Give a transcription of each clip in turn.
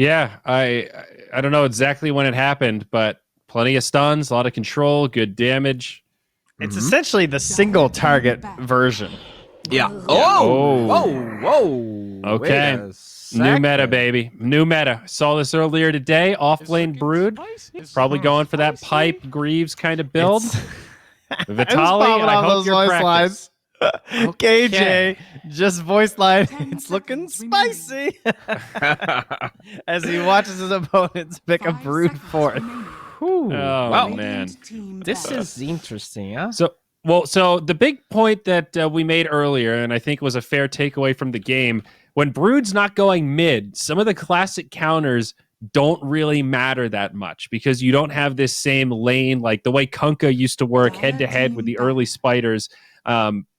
Yeah, I don't know exactly when it happened, but plenty of stuns, a lot of control, good damage. It's essentially the single target version. Yeah. Yeah. Whoa. Okay. Wait a New meta, second. baby. New meta. Saw this earlier today. Off lane Brood. Probably going for that pipe Greaves kind of build. Vitaly, I hope you're practicing. KJ, just voice line. It's looking spicy as he watches his opponents pick a Brood fourth. Oh, wow. man. This is interesting, huh? So the big point that we made earlier, and I think was a fair takeaway from the game, when Brood's not going mid, some of the classic counters don't really matter that much because you don't have this same lane, like the way Kunkka used to work head-to-head with the early spiders.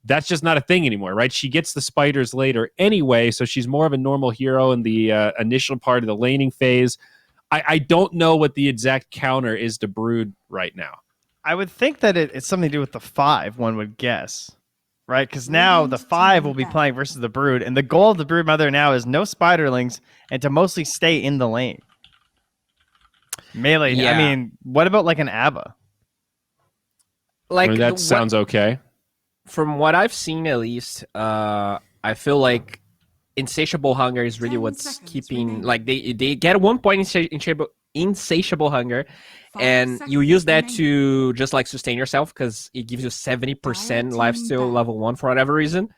That's just not a thing anymore, right? She gets the spiders later anyway, so she's more of a normal hero in the initial part of the laning phase. I don't know what the exact counter is to Brood right now. I would think that it's something to do with the 5, one would guess. Right? Because now the 5 will be playing versus the Brood, and the goal of the Brood Mother now is no spiderlings and to mostly stay in the lane. Melee. Yeah. I mean, what about like an ABBA? Like that sounds okay. From what I've seen, at least, I feel like insatiable hunger is really what's keeping. Like they get at one point insatiable hunger, and you use that to just like sustain yourself because it gives you 70% lifesteal level 1 for whatever reason.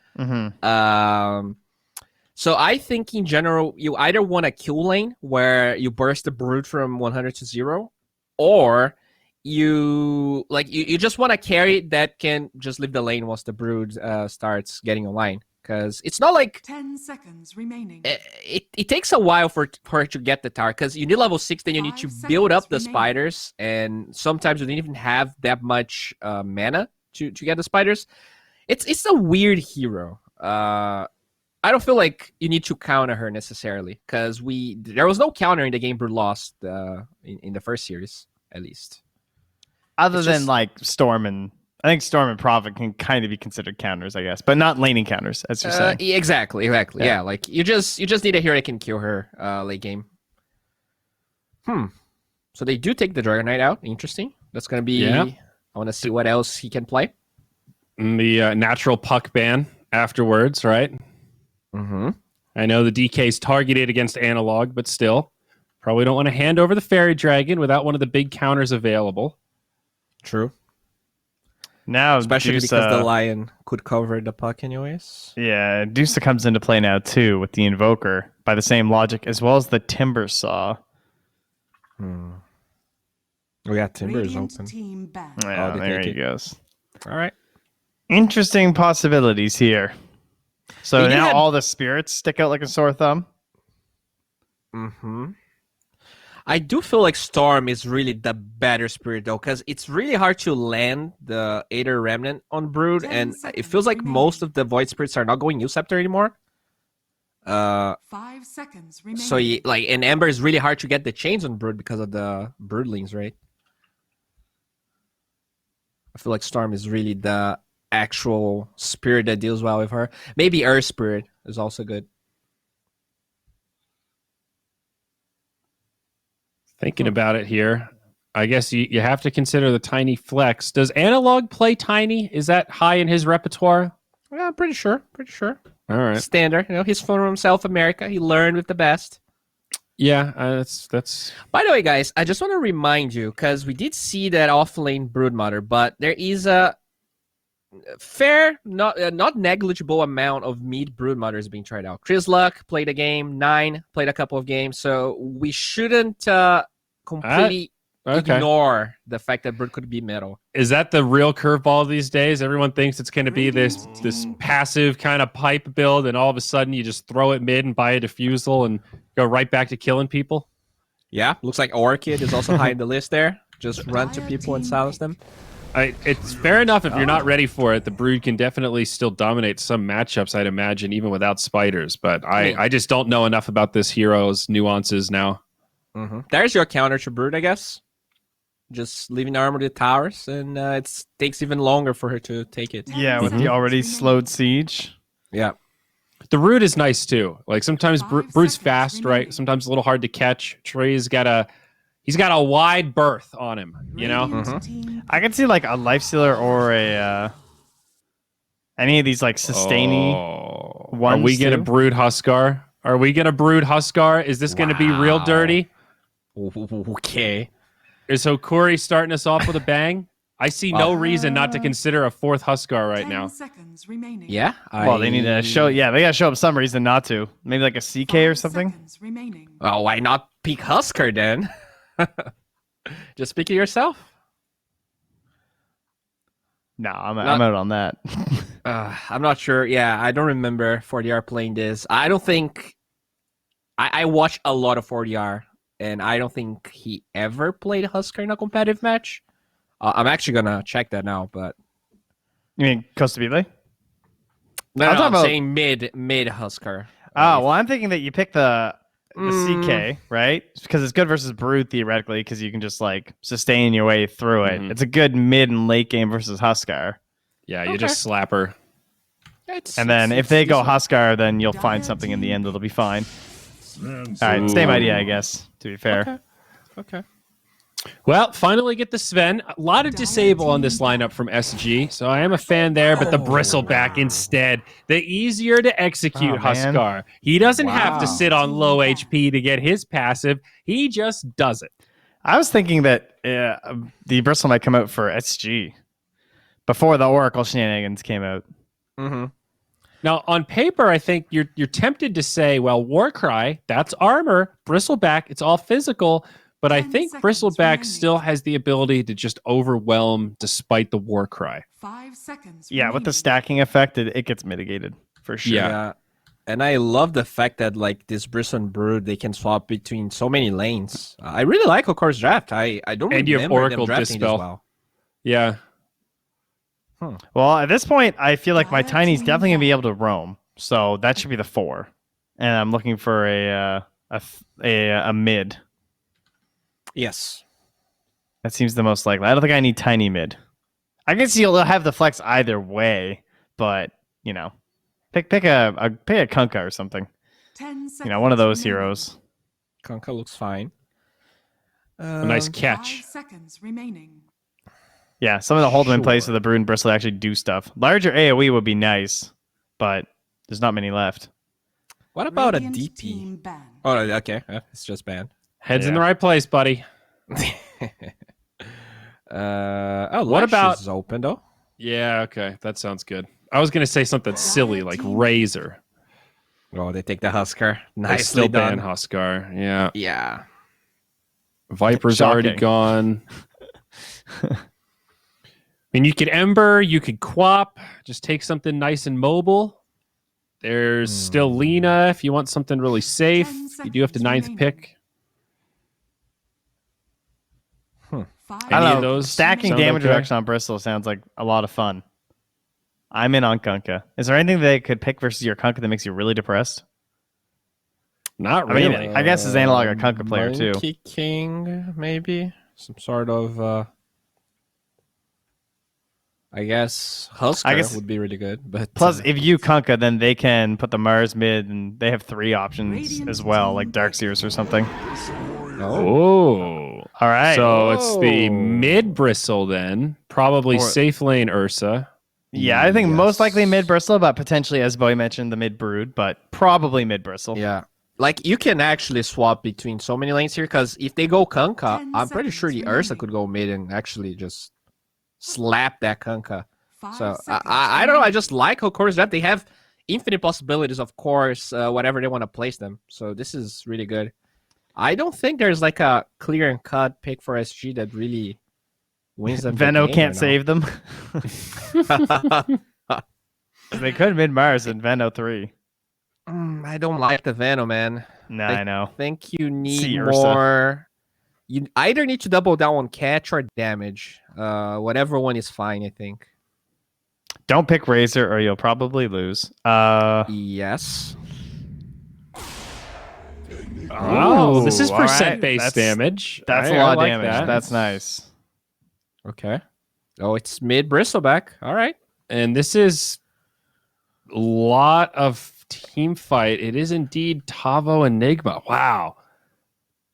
So I think in general, you either want a kill lane where you burst the Brood from 100 to 0, or you just want to carry that can just leave the lane once the Brood starts getting online. Because it's not like 10 seconds remaining. It takes a while for her to get the tower. Because you need level 6, then you need to build up the spiders, and sometimes you don't even have that much mana to get the spiders. It's a weird hero. I don't feel like you need to counter her necessarily, because there was no counter in the game Brood lost in the first series, at least. Other than like Storm and... I think Storm and Prophet can kind of be considered counters, I guess, but not laning counters, as you're saying. Exactly. Yeah, like you just need a hero that can kill her late game. So they do take the Dragon Knight out. Interesting. That's gonna be. Yeah. I want to see what else he can play. The natural puck ban afterwards, right? I know the DK's targeted against Analog, but still, probably don't want to hand over the Fairy Dragon without one of the big counters available. True. Now, especially because the Lion could cover the puck anyways. Yeah, Dusa comes into play now too with the Invoker by the same logic, as well as the Timber Saw. We got Timbers open. Yeah, there he goes. All right. Interesting possibilities here. So now all the spirits stick out like a sore thumb. I do feel like Storm is really the better spirit, though, because it's really hard to land the Aether Remnant on Brood, and it feels like most of the Void Spirits are not going New Scepter anymore. 5 seconds remaining. So, and Ember is really hard to get the chains on Brood because of the Broodlings, right? I feel like Storm is really the actual spirit that deals well with her. Maybe Earth Spirit is also good. Thinking about it here, I guess you have to consider the Tiny Flex. Does Analog play Tiny? Is that high in his repertoire? Yeah, pretty sure. All right. Standard. He's from South America. He learned with the best. Yeah, that's... By the way, guys, I just want to remind you, because we did see that off-lane Broodmother, but there is a fair, not negligible amount of mid Broodmothers being tried out. Chris Luck played a game, 9 played a couple of games, so we shouldn't completely ignore the fact that Brood could be middle. Is that the real curveball these days? Everyone thinks it's going to be this passive kind of pipe build, and all of a sudden you just throw it mid and buy a diffusal and go right back to killing people? Yeah, looks like Orchid is also high in the list there. Just run to people and silence them. It's fair enough if you're not ready for it. The Brood can definitely still dominate some matchups, I'd imagine, even without spiders. But I just don't know enough about this hero's nuances now. There's your counter to Brood, I guess. Just leaving the armor to the towers, and it takes even longer for her to take it. Yeah, with the already slowed siege. Yeah. The Brood is nice too. Like sometimes 5 Brood's seconds fast, remaining. right? Sometimes a little hard to catch. Trey's got a wide berth on him, you know? Radiant team I can see like a life stealer or a any of these like sustaining Are ones. we gonna too. Brood Huskar? Are we gonna Brood Huskar? Is this gonna be real Wow. dirty? Okay. Is Hokori starting us off with a bang? I see no Well- reason not to consider a fourth Huskar right 10 now. seconds remaining. Yeah. Well, they need to show. Yeah, they gotta show up some reason not to. Maybe like a CK or 5 something. seconds remaining. Oh, why not pick Husker then? Just pick it yourself. No, I'm Not- out on that. I'm not sure. Yeah, I don't remember 4DR playing this. I don't think I watch a lot of 4DR, and I don't think he ever played Husker in a competitive match. I'm actually gonna check that now, but You mean Costa Vile? no, I'm I'm talking about- saying mid Husker. Oh, well, I'm thinking that you pick the Mm. CK, right? Because it's good versus Brood theoretically, because you can just like sustain your way through it. Mhm. It's a good mid and late game versus Huskar. Yeah, you Okay. just slap her. And then if they go Huskar, then you'll find something in the end that'll be fine. All right, same idea, I guess, to be fair. Okay. Well, finally get the Sven. A lot of disable on this lineup from SG, so I am a fan there, but the Bristleback instead. The easier to execute Oh, man. Huskar. He doesn't have to Wow. sit on low HP to get his passive. He just does it. I was thinking that the Bristle might come out for SG before the Oracle shenanigans came out. Mm-hmm. Now, on paper, I think you're tempted to say, well, Warcry, that's armor. Bristleback, it's all physical. But I 10 think seconds Bristleback remaining. still has the ability to just overwhelm despite the Warcry. 5 seconds Yeah, with the remaining. stacking effect, it gets mitigated for sure. Yeah. And I love the fact that like this Bristle and Brood, they can swap between so many lanes. I really like Hokori's draft. I don't And you have remember Oracle them drafting Dispel. this well. Yeah. Well, at this point, I feel like my Dial Tiny's team definitely gonna be back. able to roam, so that should be the 4. And I'm looking for a mid. Yes. That seems the most likely. I don't think I need Tiny mid. I can see you'll have the flex either way, but you know, pick a Kunkka or something. 10 seconds You know, one of those remaining. heroes. Kunkka looks fine. A nice 5 catch. seconds remaining. Yeah, some of the hold them in place Sure. so the Brood and Bristle actually do stuff. Larger AoE would be nice, but there's not many left. What about Radiant a DP? team ban. Oh, okay. It's just banned. Head's in Yeah. the right place, buddy. What What about- is open though? Yeah, okay. That sounds good. I was going to say something silly like Razor. Oh, they take the Husker. They Nicely still ban done. Huskar. Yeah. Yeah. Viper's already Shocking. gone. I mean, you could Ember, you could Quap, just take something nice and mobile. There's still Lena if you want something really safe. 10 You do have the seconds 9th remaining. pick. 5 I Any of don't know. those Stacking sound damage okay? reduction on Bristle sounds like a lot of fun. I'm in on Kunkka. Is there anything they could pick versus your Kunkka that makes you really depressed? Not I mean, really. I guess his analog a Kunkka player too. Monkey King, maybe some sort of. I guess Husker would be really good, but Plus, if you Kunkka, then they can put the Mars mid, and they have 3 options Radiant as well, like team Darkseers or something. Oh. All right. So it's the Oh. mid Bristle then. Probably Or- safe lane Ursa. yeah, I think most likely Yes. mid Bristle, but potentially, as Boy mentioned, the mid Brood, but probably mid Bristle. yeah, like you can actually swap between so many lanes here because if they go Kunkka, 10 I'm pretty sure the seconds Ursa remaining. could go mid and actually just slap that Kunkka. 5 So seconds I don't know. I remaining. just like Hokori's draft. They have infinite possibilities, of course, whatever they want to place them. So this is really good. I don't think there's like a clear and cut pick for SG that really wins them. the Venno game can't right save them. now. They could mid Mars and Venno 3. I don't like the Venom, man. Nah, They- I know. I think you need See Ursa. more. You either need to double down on catch or damage. Whatever one is fine, I think. Don't pick Razor or you'll probably lose. Yes. Oh, this is all right. percent based That's- damage. That's I a lot of like damage. that. That's nice. Okay. Oh, it's mid Bristleback. All right. And this is a lot of team fight, it is indeed Tavo Enigma. Wow.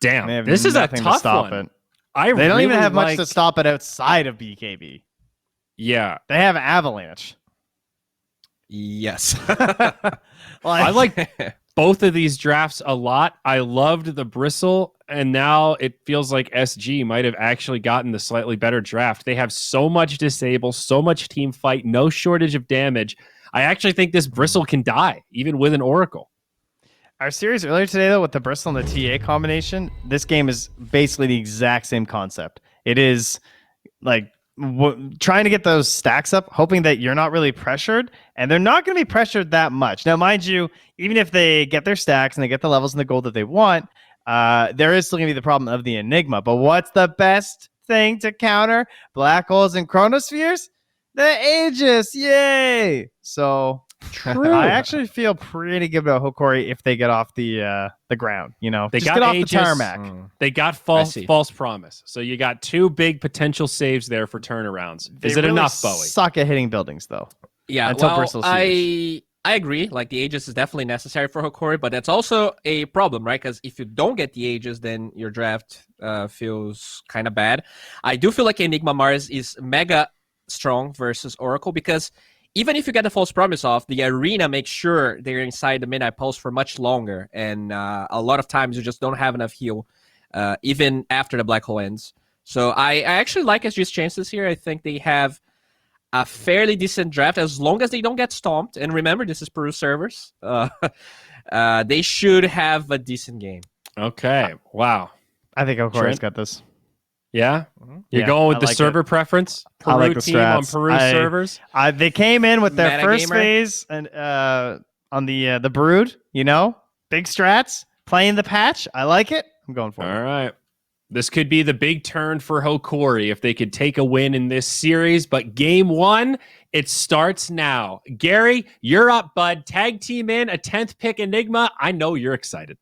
They Damn. have This is a nothing to tough stop one. They don't even really have much like- to stop it outside of BKB. Yeah. They have Avalanche. Yes. I like both of these drafts a lot. I loved the Bristle, and now it feels like SG might have actually gotten the slightly better draft. They have so much disable, so much team fight, no shortage of damage. I actually think this Bristle can die, even with an Oracle. Our series earlier today, though, with the Bristle and the TA combination, this game is basically the exact same concept. It is like trying to get those stacks up, hoping that you're not really pressured, and they're not going to be pressured that much. Now, mind you, even if they get their stacks and they get the levels and the gold that they want, there is still going to be the problem of the Enigma. But what's the best thing to counter black holes and chronospheres? The Aegis, yay! So I actually feel pretty good about Hokori if they get off the ground. You know, They just got get off Aegis. the tarmac. They got see. false promise. So you got two big potential saves there for turnarounds. They Is it really enough, Bowie? Suck at hitting buildings, though. Yeah, Until well, Bristle's huge. I agree. Like, the Aegis is definitely necessary for Hokori, but that's also a problem, right? Because if you don't get the Aegis, then your draft feels kind of bad. I do feel like Enigma Mars is mega strong versus Oracle, because even if you get the false promise off, the arena makes sure they're inside the midnight pulse for much longer, and a lot of times you just don't have enough heal, even after the black hole ends. So I actually like SG's chances here. I think they have a fairly decent draft as long as they don't get stomped. And remember, this is Peru servers. They should have a decent game. Okay. Wow. I think Hokori's Trent? got this. Yeah? You're Yeah, going with I the like server preference? I Peru like the team on strats. Peru servers? They came in with their first Metagamer. phase and on the Brood, you know, big strats, playing the patch. I like it. I'm going for All it. right. This could be the big turn for Hokori if they could take a win in this series. But game one, it starts now. Gary, you're up, bud. Tag team in a 10th pick Enigma. I know you're excited.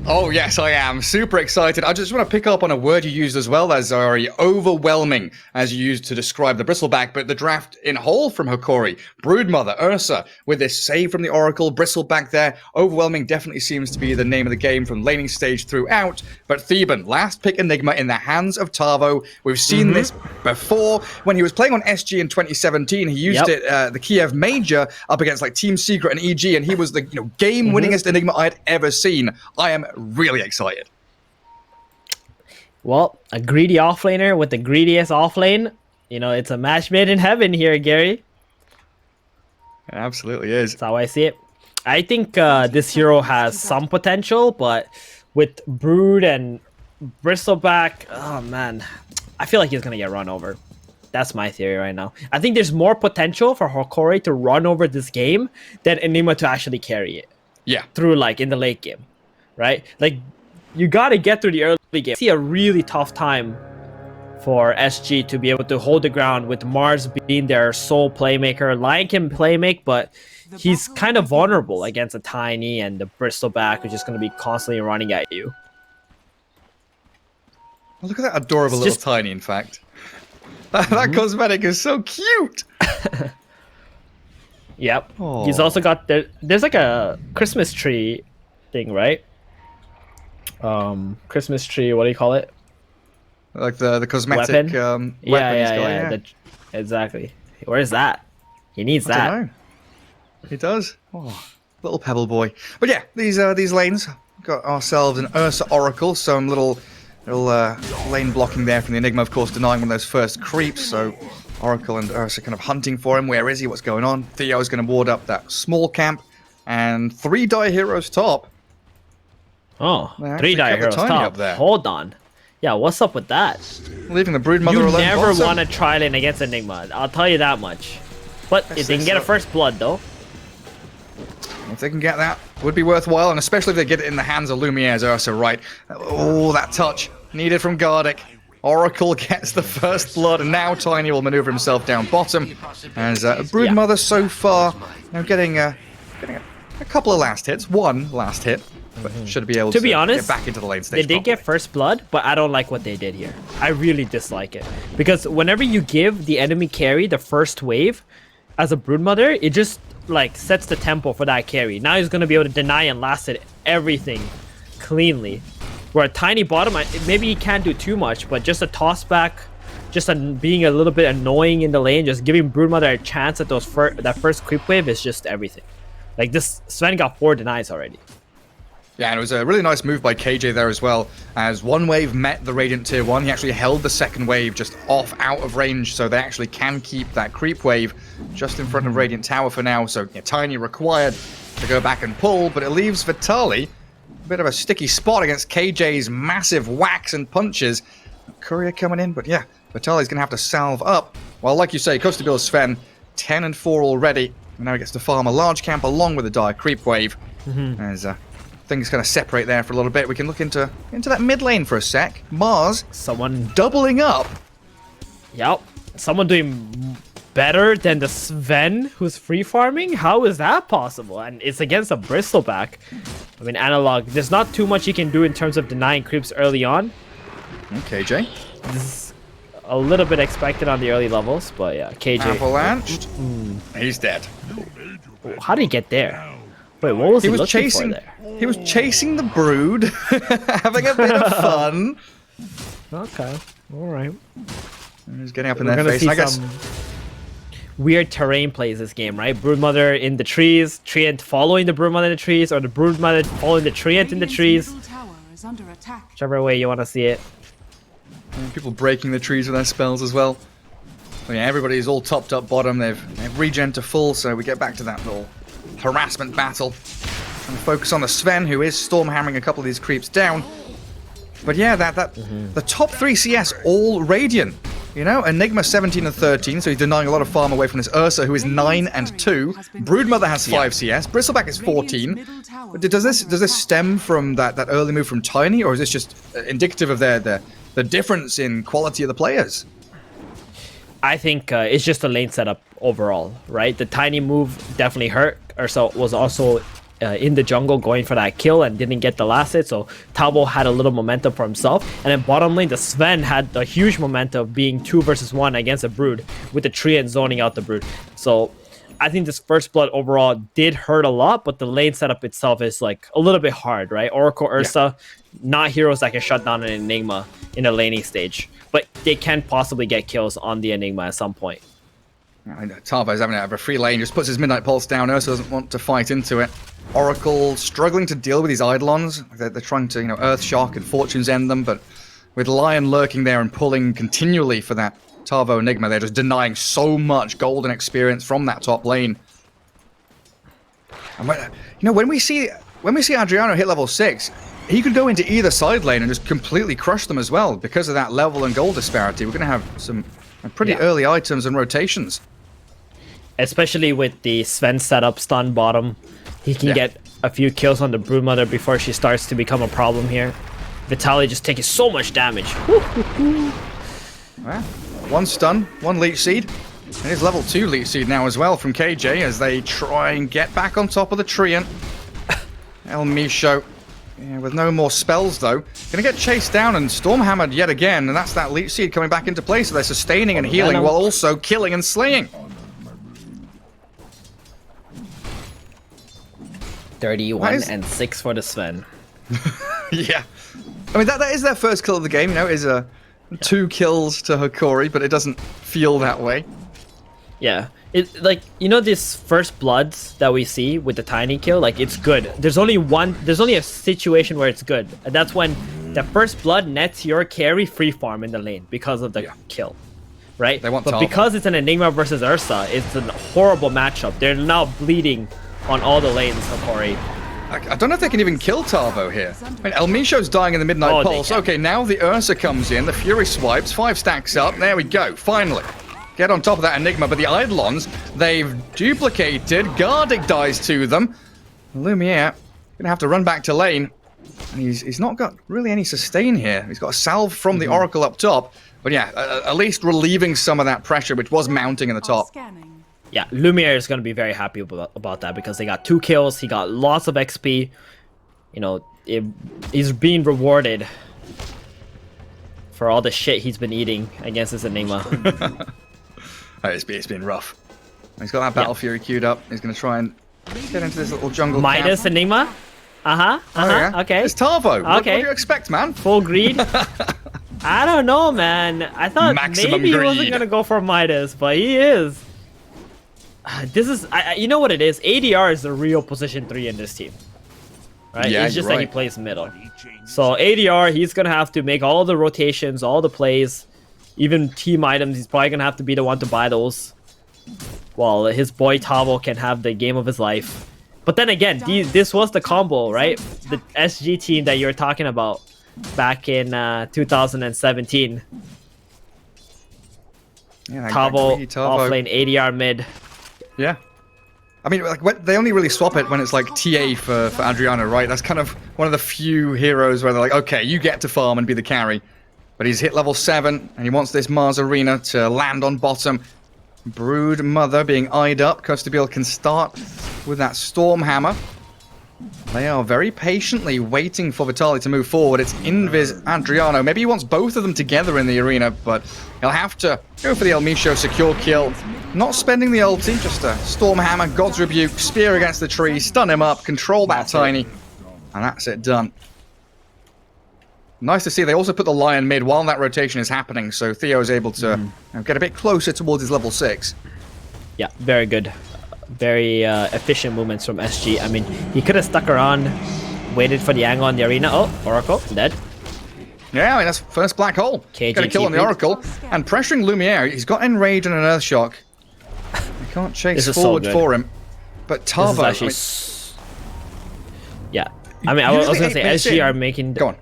Oh, yes, I am. Super excited. I just want to pick up on a word you used as well, as Zari. Overwhelming, as you used to describe the Bristleback, but the draft in whole from Hokori. Broodmother, Ursa, with this save from the Oracle, Bristleback there. Overwhelming definitely seems to be the name of the game from laning stage throughout. But Theban, last pick Enigma in the hands of Tavo. We've seen this before. When he was playing on SG in 2017, he used it, the Kiev Major, up against like Team Secret and EG, and he was the game-winningest Enigma I had ever seen. I am really excited. Well, a greedy offlaner with the greediest offlane. You know, it's a match made in heaven here, Gary. It absolutely is. That's how I see it. I think this hero has some potential, but with Brood and Bristleback, oh man, I feel like he's gonna get run over. That's my theory right now. I think there's more potential for Hokori to run over this game than Enigma to actually carry it Yeah. through, like, in the late game, right? Like, you gotta get through the early game. I see a really tough time for SG to be able to hold the ground with Mars being their sole playmaker. Lion can playmake, but he's kind of vulnerable against a Tiny and the Bristleback, who's just going to be constantly running at you. Oh, look at that adorable It's little just- Tiny, in fact. That cosmetic is so cute. Yep. Oh. He's also got there's like a Christmas tree thing, right? Christmas tree. What do you call it? Like the cosmetic Weapon? weapon he's Yeah. got, Exactly. Where is that? He needs I that. don't know. He does. Oh, little pebble boy. But yeah, these lanes, got ourselves an Ursa Oracle, some little lane blocking there from the Enigma, of course, denying one of those first creeps. So Oracle and Ursa kind of hunting for him. Where is he? What's going on? Theo's going to ward up that small camp, and 3 die heroes top. Oh, They 3 actually die kept the heroes Tiny top. up there. Hold on. Yeah, what's up with that? Leaving the Broodmother You alone. never bottom. want to try lane against Enigma. I'll tell you that much. But if they can get a first blood, though. If they can get that, would be worthwhile, and especially if they get it in the hands of Lumiere's Ursa, right? Oh, that touch needed from Gardic. Oracle gets the first blood, and now Tiny will maneuver himself down bottom. As Broodmother so far, getting a couple of last hits, one last hit, but should be able To be honest, get back into the lane They stage. did get first blood, but I don't like what they did here. I really dislike it. Because whenever you give the enemy carry the first wave as a Broodmother, it just like sets the tempo for that carry. Now he's gonna be able to deny and last it everything cleanly. Where a tiny bottom, maybe he can't do too much, but just a toss back, just being a little bit annoying in the lane, just giving Broodmother a chance at those that first creep wave is just everything. Like this, Sven got 4 denies already. Yeah, and it was a really nice move by KJ there as well, as one wave met the Radiant Tier 1. He actually held the second wave just off out of range, so they actually can keep that creep wave just in front of Radiant Tower for now. So yeah, Tiny required to go back and pull, but it leaves Vitaly a bit of a sticky spot against KJ's massive whacks and punches. Courier coming in, but yeah, Vitaly's going to have to salve up. Well, like you say, Costa Bill Sven, 10 and 4 already. And now he gets to farm a large camp along with a dire creep wave. As things kind of separate there for a little bit. We can look into that mid lane for a sec. Mars, Someone, doubling up. yep, someone doing better than the Sven who's free farming. How is that possible? And it's against a Bristleback. I mean, Analog, there's not too much you can do in terms of denying creeps early on. KJ. This is a little bit expected on the early levels, but yeah, KJ. Avalanched. He's dead. How did he get there? Wait, what was he was looking chasing. for there? He was chasing the brood, having a bit of fun. Okay, all right. He's getting up in We're their gonna face. see I guess. some weird terrain plays this game, right? Broodmother in the trees, Treant following the Broodmother in the trees, or the Broodmother following the Treant in the Radiant's trees. middle tower is under attack. Whichever way you want to see it. And people breaking the trees with their spells as well. So yeah, everybody's all topped up bottom. They've regen to full, so we get back to that little harassment battle. And focus on the Sven, who is storm hammering a couple of these creeps down. But yeah, the top 3 CS all Radiant. You know, Enigma 17 and 13, so he's denying a lot of farm away from this Ursa, who is 9 and 2. Broodmother has 5 CS. Bristleback is 14. Does this stem from that early move from Tiny, or is this just indicative of the difference in quality of the players? I think it's just a lane setup overall, right? The Tiny move definitely hurt. Ursa was also in the jungle going for that kill and didn't get the last hit, so Talbot had a little momentum for himself. And then bottom lane, the Sven had a huge momentum being 2 versus 1 against a Brood, with the tree and zoning out the Brood. So I think this first blood overall did hurt a lot, but the lane setup itself is like a little bit hard, right? Oracle, Ursa, not heroes that can shut down an Enigma in a laning stage, but they can possibly get kills on the Enigma at some point. Tarvo's having a free lane, just puts his Midnight Pulse down. Ursa doesn't want to fight into it. Oracle struggling to deal with these Eidolons. They're trying to, Earth Shock and Fortune's End them, but with Lion lurking there and pulling continually for that Tarvo Enigma, they're just denying so much golden experience from that top lane. And when we see Adriano hit level 6, he could go into either side lane and just completely crush them as well because of that level and gold disparity. We're going to have some pretty early items and rotations. Especially with the Sven setup stun bottom. He can get a few kills on the Broodmother before she starts to become a problem here. Vitaly just taking so much damage. Well, 1 stun, 1 Leech Seed. And his level 2 Leech Seed now as well from KJ as they try and get back on top of the Treant. El Misho, with no more spells though. Gonna get chased down and storm hammered yet again, and that's that Leech Seed coming back into play, so they're sustaining and healing while also killing and slaying. 31 and 6 for the Sven. Yeah. I mean, that is their first kill of the game, is 2 kills to Hokori, but it doesn't feel that way. Yeah. It, like, this first bloods that we see with the Tiny kill, like, it's good. There's only a situation where it's good, and that's when the first blood nets your carry free farm in the lane because of the kill. Right? But because it's an Enigma versus Ursa, it's a horrible matchup. They're now bleeding on all the lanes, Hokori. I don't know if they can even kill Tarvo here. I mean, El Misho's dying in the Midnight Pulse. Okay, now the Ursa comes in, the Fury swipes, 5 stacks up. There we go, finally. Get on top of that Enigma, but the Eidolons, they've duplicated. Gardic dies to them. Lumiere gonna have to run back to lane. And he's not got really any sustain here. He's got a salve from the Oracle up top. But yeah, at least relieving some of that pressure, which was mounting in the top. Yeah, Lumiere is going to be very happy about that because they got 2 kills. He got lots of XP. He's being rewarded for all the shit he's been eating against this Enigma. It's been rough. He's got that Battle Fury queued up. He's going to try and get into this little jungle Midas camp. Enigma. Okay. It's Tarvo. What do Okay. you expect, man? Full greed. I don't know, man. I thought Maximum maybe he wasn't greed. gonna go for Midas, but he is. This is, you know what it is? ADR is the real position 3 in this team, right? Yeah, it's just you're that he right. plays middle. So ADR, he's gonna have to make all the rotations, all the plays, even team items. He's probably gonna have to be the one to buy those, while his boy Tavo can have the game of his life. But then again, this was the combo, right? The SG team that you were talking about back in 2017. Yeah, Tavo greedy Tarvo. offlane, ADR mid. Yeah. I mean, like, they only really swap it when it's like TA for Adriano, right? That's kind of one of the few heroes where they're like, okay, you get to farm and be the carry. But he's hit level 7, and he wants this Mars Arena to land on bottom. Brood Mother being eyed up. Costabil can start with that Storm Hammer. They are very patiently waiting for Vitali to move forward. It's Invis Adriano. Maybe he wants both of them together in the arena, but he'll have to go for the El Micho secure kill. Not spending the ulti, just a Storm Hammer, God's Rebuke, Spear against the tree, stun him up, control that Tiny, and that's it done. Nice to see. They also put the Lion mid while that rotation is happening, so Theo is able to get a bit closer towards his level 6. Yeah, very good. Very efficient movements from SG. I mean, he could have stuck around, waited for the angle on the arena. Oh, Oracle, dead. Yeah, I mean, that's first black hole. KJ Got a kill on the TP'd. Oracle. And pressuring Lumiere. He's got Enrage and an Earth Shock. He can't chase This is so forward good. for him. But This is Tavo, I actually... mean, Yeah. I mean, I was usually going to say 8 minutes SG are in. making... Go on.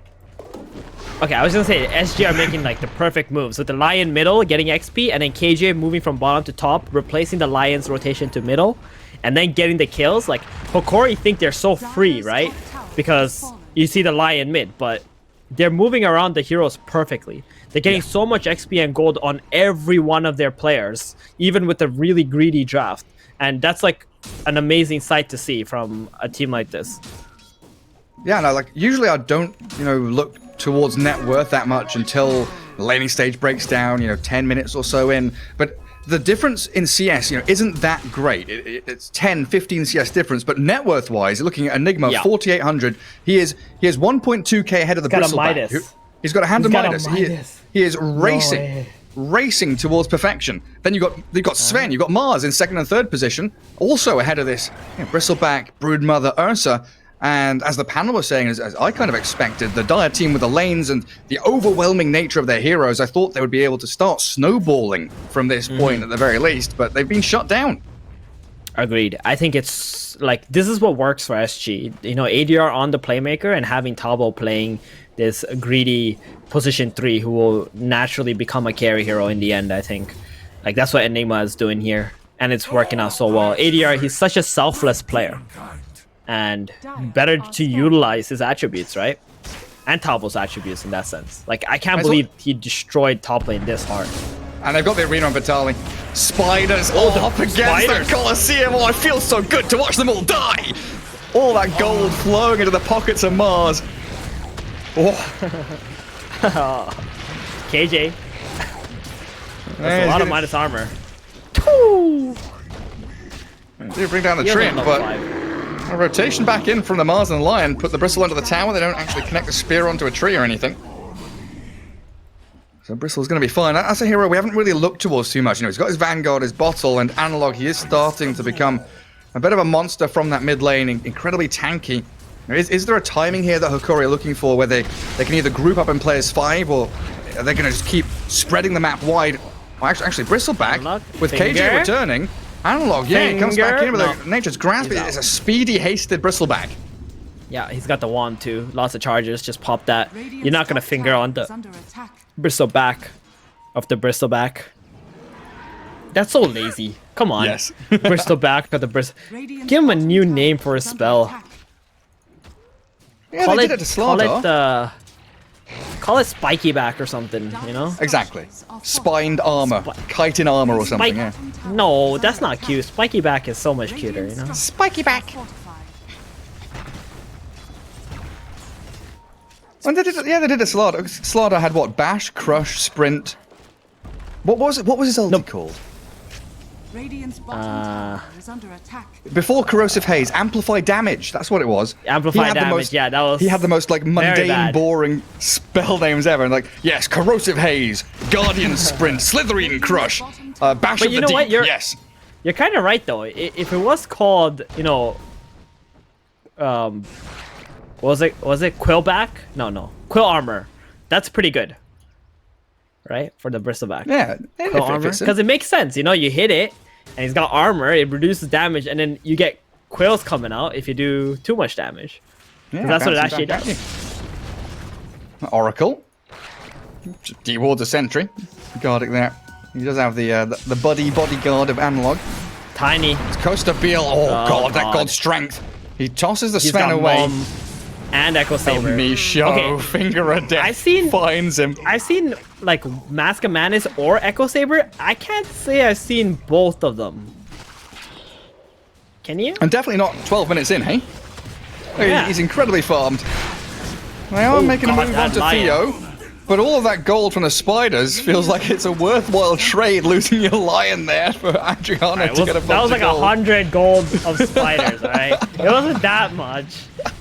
Okay, I was going to say SG are making like the perfect moves. With the Lion middle, getting XP, and then KJ moving from bottom to top, replacing the Lion's rotation to middle, and then getting the kills. Like, Hokori think they're so free, right? Because you see the Lion mid, but they're moving around the heroes perfectly. They're getting so much XP and gold on every one of their players, even with a really greedy draft. And that's like an amazing sight to see from a team like this. Yeah, no, like, usually I don't, look towards net worth that much until the laning stage breaks down, 10 minutes or so in. But the difference in CS, isn't that great. It's 10, 15 CS difference, but net worth wise, looking at Enigma, 4,800, he is 1.2k ahead of the He's got a Bristleback. Midas. He's got a hand of He's got a Midas. Midas. He is racing. way. Racing towards perfection. Then you've got Sven, you've got Mars in 2nd and 3rd position, also ahead of this Bristleback, Broodmother, Ursa. And as the panel was saying, as I kind of expected, the Dire team with the lanes and the overwhelming nature of their heroes, I thought they would be able to start snowballing from this point at the very least, but they've been shut down. Agreed. I think it's like this is what works for SG. ADR on the playmaker and having Tabo playing this greedy position 3 who will naturally become a carry hero in the end, I think. Like that's what Enigma is doing here. And it's working out so well. ADR, he's such a selfless player. And better to utilize his attributes, right? And Tabo's attributes in that sense. Like, I can't believe he destroyed top lane this hard. And they've got the arena on Vitali. Spiders all up against the Colosseum. Oh, it feels so good to watch them all die. All that gold flowing into the pockets of Mars. Oh. KJ. That's a lot of minus armor. They bring down the Treant, but a rotation back in from the Mars and the Lion put the Bristle under the tower. They don't actually connect the spear onto a tree or anything. So Bristle's going to be fine. As a hero, we haven't really looked towards too much. He's got his Vanguard, his Bottle, and Analog. He is starting to become a bit of a monster from that mid lane, incredibly tanky. Is there a timing here that Hokori are looking for where they can either group up and play as 5, or are they going to just keep spreading the map wide? Well, actually, Bristleback, with KJ returning. Analog, he comes back in with a Nature's Grasp. It's a speedy, hasted Bristleback. Yeah, he's got the wand too. Lots of charges. Just pop that. You're not going to finger on the Bristleback of the Bristleback. That's so lazy. Come on. Yes. Bristleback of the Bristol. Give him a new name for his spell. Yeah, Call they it, did it to Slaughter. Call it Spiky Back or something, Exactly. Spined armor. Chitin armor or something, yeah. No, that's not cute. Spiky Back is so much cuter, Spiky back. When they did it, they did it. Slaughter had what? Bash, Crush, Sprint. What was it? What was his ulti called? Radiant's bottom tower is under attack. Before Corrosive Haze, Amplify Damage. That's what it was. Amplify He had the damage. most- Yeah, that was. He had the most like mundane, bad. boring spell names ever. And like, yes, Corrosive Haze, Guardian Sprint, Slitherine Crush, Bash But of you the know Deep. what? Yes. You're kind of right though. If it was called, what was it Quillback? No, Quill Armor. That's pretty good, right? For the Bristleback. Yeah. Quill Armor, because it makes sense. You hit it, and he's got armor. It reduces damage, and then you get quills coming out if you do too much damage. Yeah, That's what it bouncing actually back at does. you. Oracle. Dewards a sentry. Guarding there. He does have the bodyguard of Analog. Tiny. It's Costa Beal. Oh, God, that God strength. He tosses the He's Sven got away. Mom and Echo Saber. Misho, Okay. finger of death. I've finds him. I've seen like Mask of Manus or Echo Saber. I can't say I've seen both of them. Can you? And definitely not 12 minutes in, hey? Yeah. He's incredibly farmed. They are making a God, move on that to lion. Theo, but all of that gold from the spiders feels like it's a worthwhile trade losing your lion there for Adriana to get a bunch That was like of gold. 100 gold of spiders, alright? It wasn't that much.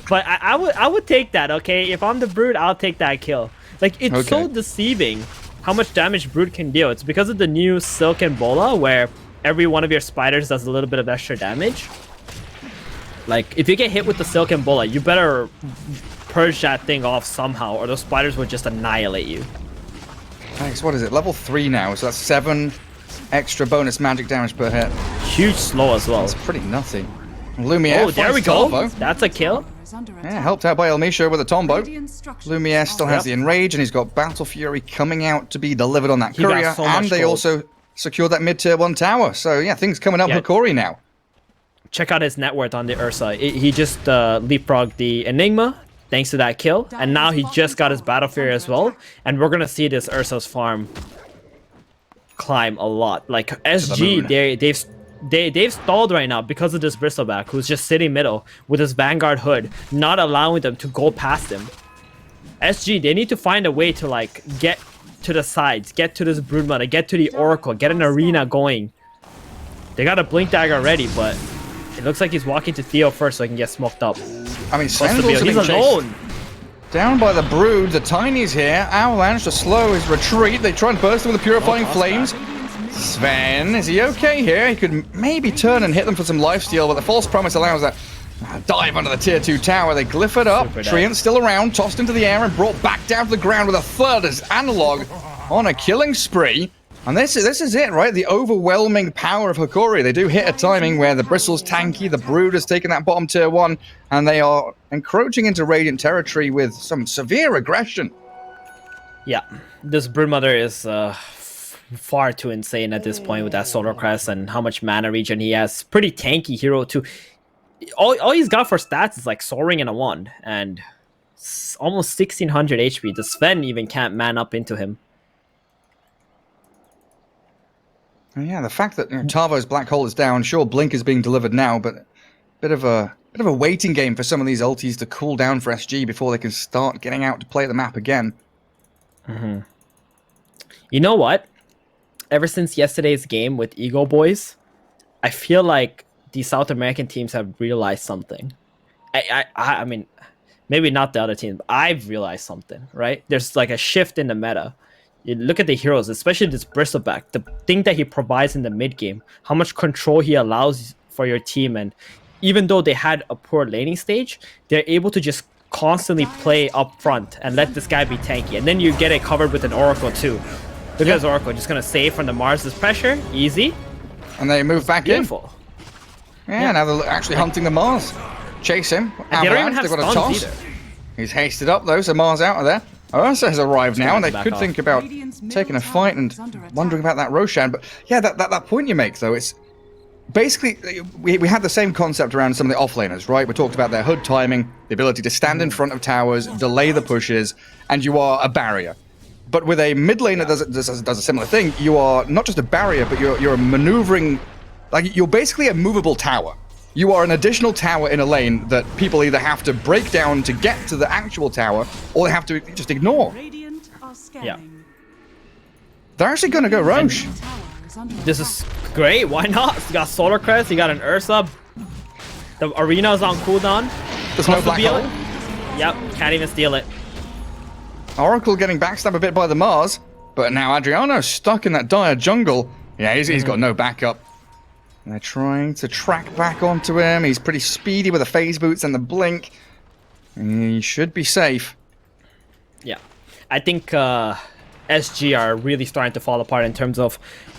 But I would take that, okay? If I'm the Brood, I'll take that kill. Like, it's so Okay. deceiving how much damage Brood can deal. It's because of the new Silken Bola, where every one of your spiders does a little bit of extra damage. Like, if you get hit with the Silken Bola, you better purge that thing off somehow, or those spiders will just annihilate you. Thanks, what is it? Level 3 now, so that's 7 extra bonus magic damage per hit. Huge slow as well. That's pretty nutty. Lumiere Oh, there we finds go. Salvo. That's a kill. Is under Yeah, attack. helped out by Elmisha with a tombo. Radiant structures Lumiere still are has the Enrage, and he's got Battle Fury coming out to be delivered on that He got courier, so much and they gold. also secured that mid-tier 1 tower. So yeah, things coming up Yeah. Hokori now. Check out his net worth on the Ursa. He just leapfrogged the Enigma thanks to that kill, and now he just got his Battle Fury as well. And we're gonna see this Ursa's farm climb a lot. Like SG, they've stalled right now because of this Bristleback, who's just sitting middle with his Vanguard hood, not allowing them to go past him. SG, they need to find a way to like get to the sides, get to this Broodmother, get to the Oracle, get an arena going. They got a Blink Dagger ready, but it looks like he's walking to Theo first so he can get smoked up. I mean, Close Sven's to Theo. also He's been chased alone. down by the Brood. The Tiny's here. Avalanche to slow his retreat. They try and burst him with the Purifying Flames. Sven, is he okay here? He could maybe turn and hit them for some lifesteal, but the False Promise allows that dive under the tier 2 tower. They glyph it up. Super dive. Treant's still around, tossed into the air and brought back down to the ground with a third as Analog on a killing spree. And this is it, right? The overwhelming power of Hokori. They do hit a timing where the Bristle's tanky, the Brood has taken that bottom tier 1, and they are encroaching into Radiant territory with some severe aggression. Yeah, this Broodmother is far too insane at this point with that Solar Crest and how much mana regen he has. Pretty tanky hero too. All he's got for stats is like Soaring and a Wand, and almost 1600 HP. The Sven even can't man up into him. Yeah, the fact that Tavo's Black Hole is down, sure, Blink is being delivered now, but bit of a waiting game for some of these ultis to cool down for SG before they can start getting out to play the map again. You know what? Ever since yesterday's game with Eagle Boys, I feel like the South American teams have realized something. I mean, maybe not the other teams, but I've realized something, right? There's like a shift in the meta. You look at the heroes, especially this Bristleback, the thing that he provides in the mid game, how much control he allows for your team, and even though they had a poor laning stage, they're able to just constantly play up front and let this guy be tanky, and then you get it covered with an Oracle too. Look at this Oracle, just gonna save from the Mars's pressure, easy, And they move back beautiful. in. Yeah, now they're actually hunting the Mars. Chase him. And they don't even Avalanche, have they've got a stuns toss. either. He's hasted up though, so Mars out of there. Ursa has arrived now, and they back could off. think about taking a fight and wondering about that Roshan. But yeah, that point you make though, it's basically we had the same concept around some of the offlaners, right? We talked about their hood timing, the ability to stand in front of towers, delay the pushes, and you are a barrier. But with a mid lane that does a similar thing, you are not just a barrier, but you're a maneuvering, like you're basically a movable tower. You are an additional tower in a lane that people either have to break down to get to the actual tower, or they have to just ignore. Radiant are scanning. They're actually going to go Roche. This is great. Why not? You got Solar Crest. You got an Ursa. The arena is on cooldown. There's no black hole. Yep, can't even steal it. Oracle getting backstabbed a bit by the Mars, but now Adriano's stuck in that dire jungle. Yeah, he's got no backup. They're trying to track back onto him. He's pretty speedy with the phase boots and the blink. He should be safe. Yeah, I think SG are really starting to fall apart in terms of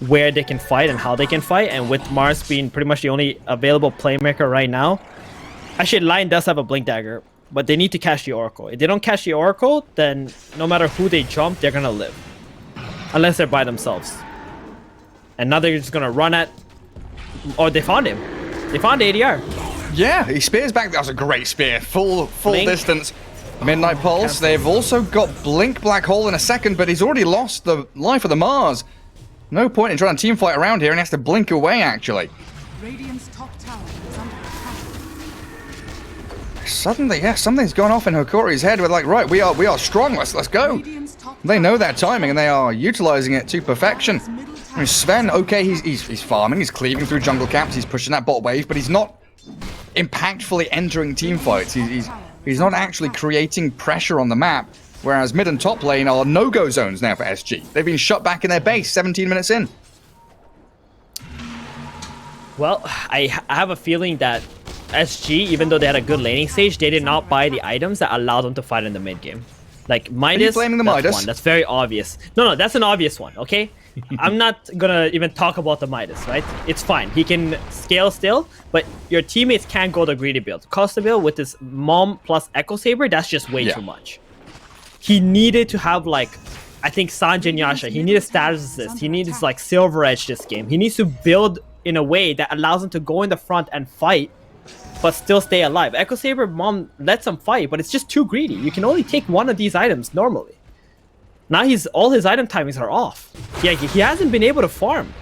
where they can fight and how they can fight. And with Mars being pretty much the only available playmaker right now, actually Lion does have a blink dagger, but they need to catch the Oracle. If they don't catch the Oracle, then no matter who they jump, they're gonna live, unless they're by themselves. And now they're just gonna run at. Oh, they found him. They found the ADR. Yeah, he spears back. That was a great spear. Full Blink. distance. Midnight Pulse. They've also got Blink Black Hole in a second, but he's already lost the life of the Mars. No point in trying to team fight around here, and he has to blink away, actually. Radiant's top tower is under attack. Suddenly, yeah, something's gone off in Hokori's head. We're like, right, we are strong. Let's go. Radiant's top They tower know their timing, and they are utilizing it to perfection. I mean, Sven, okay, he's farming, he's cleaving through jungle camps, he's pushing that bot wave, but he's not impactfully entering team fights. He's not actually creating pressure on the map, whereas mid and top lane are no-go zones now for SG. They've been shut back in their base 17 minutes in. Well, I have a feeling that SG, even though they had a good laning stage, they did not buy the items that allowed them to fight in the mid game. Like Midas, blaming the that's Midas? one. That's very obvious. No, that's an obvious one, okay? I'm not gonna even talk about the Midas, right? It's fine. He can scale still, but your teammates can't go the greedy build. Costa build with his Mom plus Echo Saber, that's just way too much. He needed to have, like, I think Sanjay and Yasha, he needed status assist. He needs, like, Silver Edge this game. He needs to build in a way that allows him to go in the front and fight, but still stay alive. Echo Saber Mom lets him fight, but it's just too greedy. You can only take one of these items normally. Now all his item timings are off. Yeah, he hasn't been able to farm.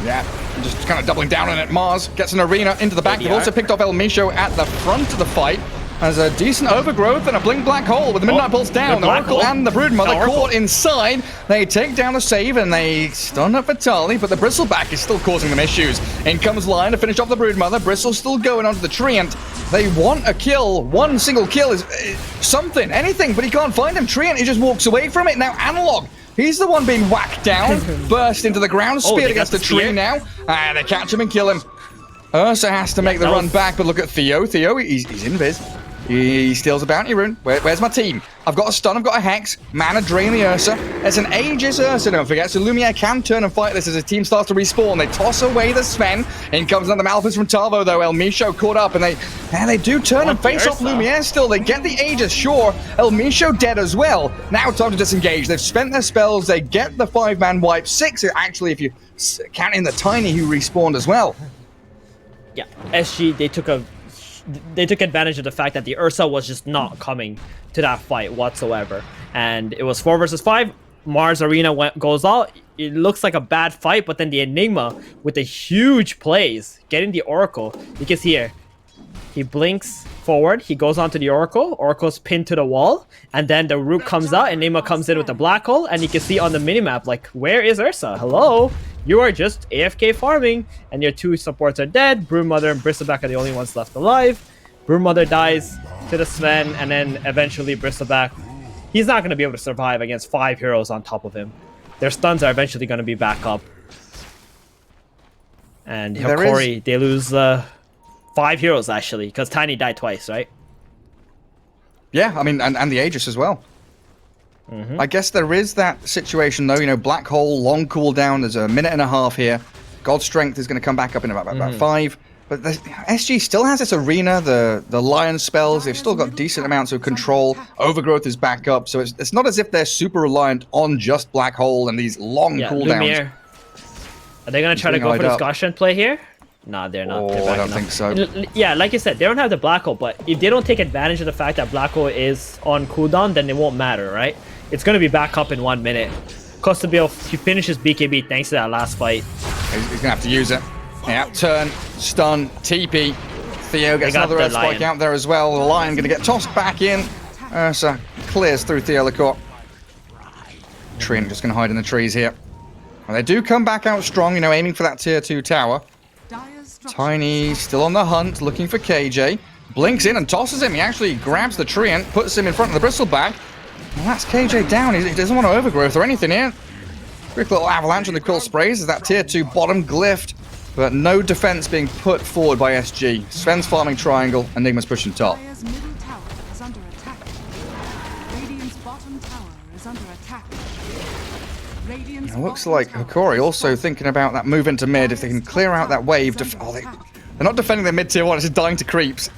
Yeah, just kind of doubling down on it. Mars gets an arena into the back. They've also picked off El Misho at the front of the fight. Has a decent overgrowth and a blink black hole with the Midnight Pulse down. The Oracle and the Broodmother caught inside. They take down the save and they stun up Vitali, but the Bristleback is still causing them issues. In comes Lion to finish off the Broodmother. Bristle's still going onto the Treant. They want a kill. One single kill is something, anything, but he can't find him. Treant, he just walks away from it. Now Analog, he's the one being whacked down. Burst into the ground, speared against the tree now. And they catch him and kill him. Ursa has to make the run back, but look at Theo. Theo, he's invis. He steals a bounty rune. Where's my team? I've got a stun, I've got a hex. Mana drain the Ursa. There's an Aegis Ursa, don't forget. So Lumiere can turn and fight this as his team starts to respawn. They toss away the Sven. In comes another Malphus from Tavo, though. El Misho caught up, and they do turn and face off Lumiere still. They get the Aegis, sure. El Misho dead as well. Now time to disengage. They've spent their spells. They get the 5-man wipe. 6, actually, if you count in the Tiny who respawned as well. Yeah, SG, they took advantage of the fact that the Ursa was just not coming to that fight whatsoever. And it was 4 versus 5. Mars Arena goes out. It looks like a bad fight, but then the Enigma with the huge plays, getting the Oracle. You can see here, he blinks forward, he goes onto the Oracle. Oracle's pinned to the wall, and then the Root comes out, Enigma comes in with the black hole, and you can see on the minimap, like, where is Ursa? Hello? You are just AFK farming, and your 2 supports are dead. Broodmother and Bristleback are the only ones left alive. Broodmother dies to the Sven, and then eventually Bristleback. He's not going to be able to survive against 5 heroes on top of him. Their stuns are eventually going to be back up. And Hokori, they lose 5 heroes, actually, because Tiny died twice, right? Yeah, I mean, and the Aegis as well. I guess there is that situation, though. You know, Black Hole, long cooldown. There's a minute and a half here. God's Strength is going to come back up in about 5. But SG still has this arena, the Lion spells. They've still got decent amounts of control. Overgrowth is back up. So it's not as if they're super reliant on just Black Hole and these long cooldowns. Lumiere. Are they going to try to go for the Scotian play here? No, they're not. Oh, I don't think so. Yeah, like you said, they don't have the Black Hole, but if they don't take advantage of the fact that Black Hole is on cooldown, then it won't matter, right? It's going to be back up in 1 minute. Costabil, he finishes BKB thanks to that last fight. He's going to have to use it. Yeah, turn, stun, TP. Theo gets another Earth Spike out there as well. The Lion going to get tossed back in. Ursa clears through Theo Lacour. Treant just going to hide in the trees here. And they do come back out strong, you know, aiming for that tier 2 tower. Dire's structures Tiny still on the hunt, looking for KJ. Blinks in and tosses him. He actually grabs the Treant, puts him in front of the Bristleback. And that's KJ down. He doesn't want to overgrowth or anything here. Quick little avalanche on the Quill Sprays as that tier 2 bottom glyphed. But no defense being put forward by SG. Sven's farming triangle, Enigma's pushing top. Dire's middle tower is under attack. Radiant's bottom tower is under attack. Radiant's It looks bottom like tower Hokori is also under thinking about that move into mid. If they can clear out that wave. They're not defending their mid tier 1, it's just dying to creeps.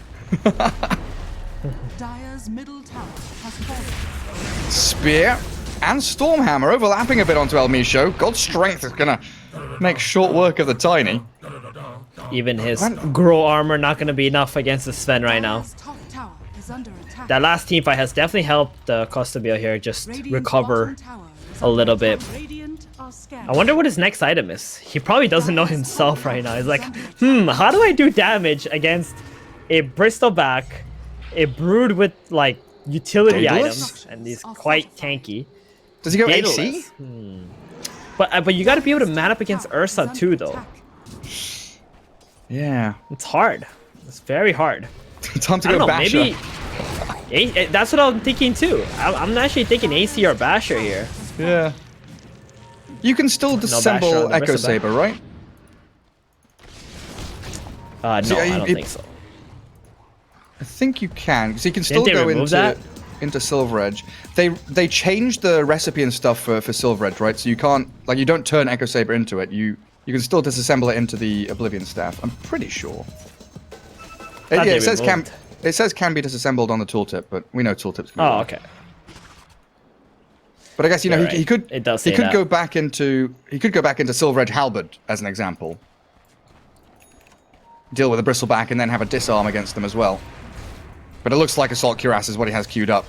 Dire's middle tower has fallen. Spear and Stormhammer overlapping a bit onto El Misho. God's strength is gonna make short work of the Tiny. Even his grow armor not going to be enough against the Sven right now. Dire's top tower is under attack. That last team fight has definitely helped Costabile here just Radiant's recover bottom tower is a under little attack. bit. Radiant are scared. I wonder what his next item is. He probably doesn't know himself right now. He's like, how do I do damage against a Bristleback, a Brood with like utility Daedalus? items, and he's quite tanky. Does he go Daedalus. AC? But you got to be able to man up against Ursa too, though. Yeah. It's hard. It's very hard. Time to I go don't know. Basher. Maybe that's what I'm thinking too. I'm actually thinking AC or Basher here. Yeah. You can still Basher disassemble on the Echo Bristleback. Saber, right? No, See, I don't think so. I think you can, because you can still they go remove that? into Silver Edge. They changed the recipe and stuff for Silver Edge, right? So you can't, like, you don't turn Echo Saber into it. You can still disassemble it into the Oblivion Staff. I'm pretty sure. Thought Yeah, they it says removed. it says can be disassembled on the tooltip, but we know tooltips can be Oh, removed. okay. But I guess, you know, You're he right. could It does he say could that. go back into Silver Edge Halberd as an example. Deal with a Bristleback and then have a disarm against them as well. But it looks like Assault Cuirass is what he has queued up.